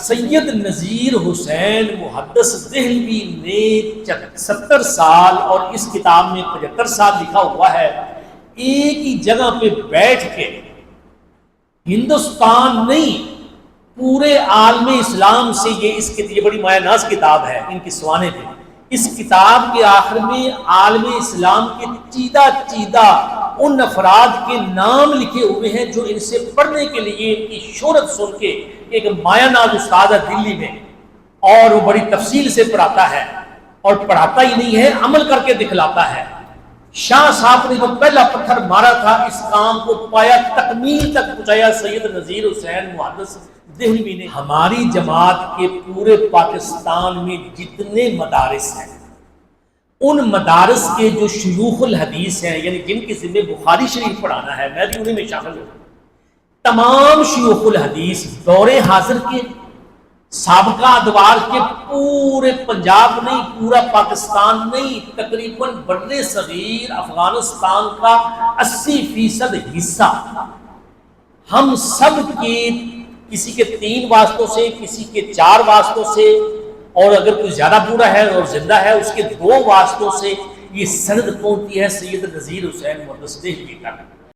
سید نذیر حسین محدث دہلوی نے 70 سال اور اس کتاب میں 75 سال لکھا ہوا ہے، ایک ہی جگہ پہ بیٹھ کے ہندوستان نہیں پورے عالم اسلام سے یہ بڑی مایہ ناز کتاب ہے ان کی سوانے پہ، اس کتاب کے آخر میں عالم اسلام کے چیدہ ان افراد کے نام لکھے ہوئے ہیں جو ان سے پڑھنے کے لیے ان کی شہرت سن کے، ایک مایہ ناز استاد ہے دلی میں اور وہ بڑی تفصیل سے پڑھاتا ہے، اور پڑھاتا ہی نہیں ہے عمل کر کے دکھلاتا ہے۔ شاہ صاحب نے جو پہلا پتھر مارا تھا اس کام کو پایا تکمیل تک پہنچایا سید نذیر حسین محدث دہلوی نے۔ ہماری جماعت کے پورے پاکستان میں جتنے مدارس ہیں ان مدارس کے جو شیوخ الحدیث ہیں، یعنی جن کے ذمہ بخاری شریف پڑھانا ہے، میں بھی انہیں میں شامل ہوں، تمام شیوخ الحدیث دور حاضر کے، سابقہ ادوار کے، پورے پنجاب نہیں پورا پاکستان نہیں، تقریباً بر صغیر افغانستان کا 80% حصہ ہم سب کے کسی کے 3 واسطوں سے، کسی کے 4 واسطوں سے، اور اگر کوئی زیادہ بوڑھا ہے اور زندہ ہے اس کے 2 واسطوں سے یہ سند پہنچتی ہے سید نذیر حسین محدث دہلوی تک۔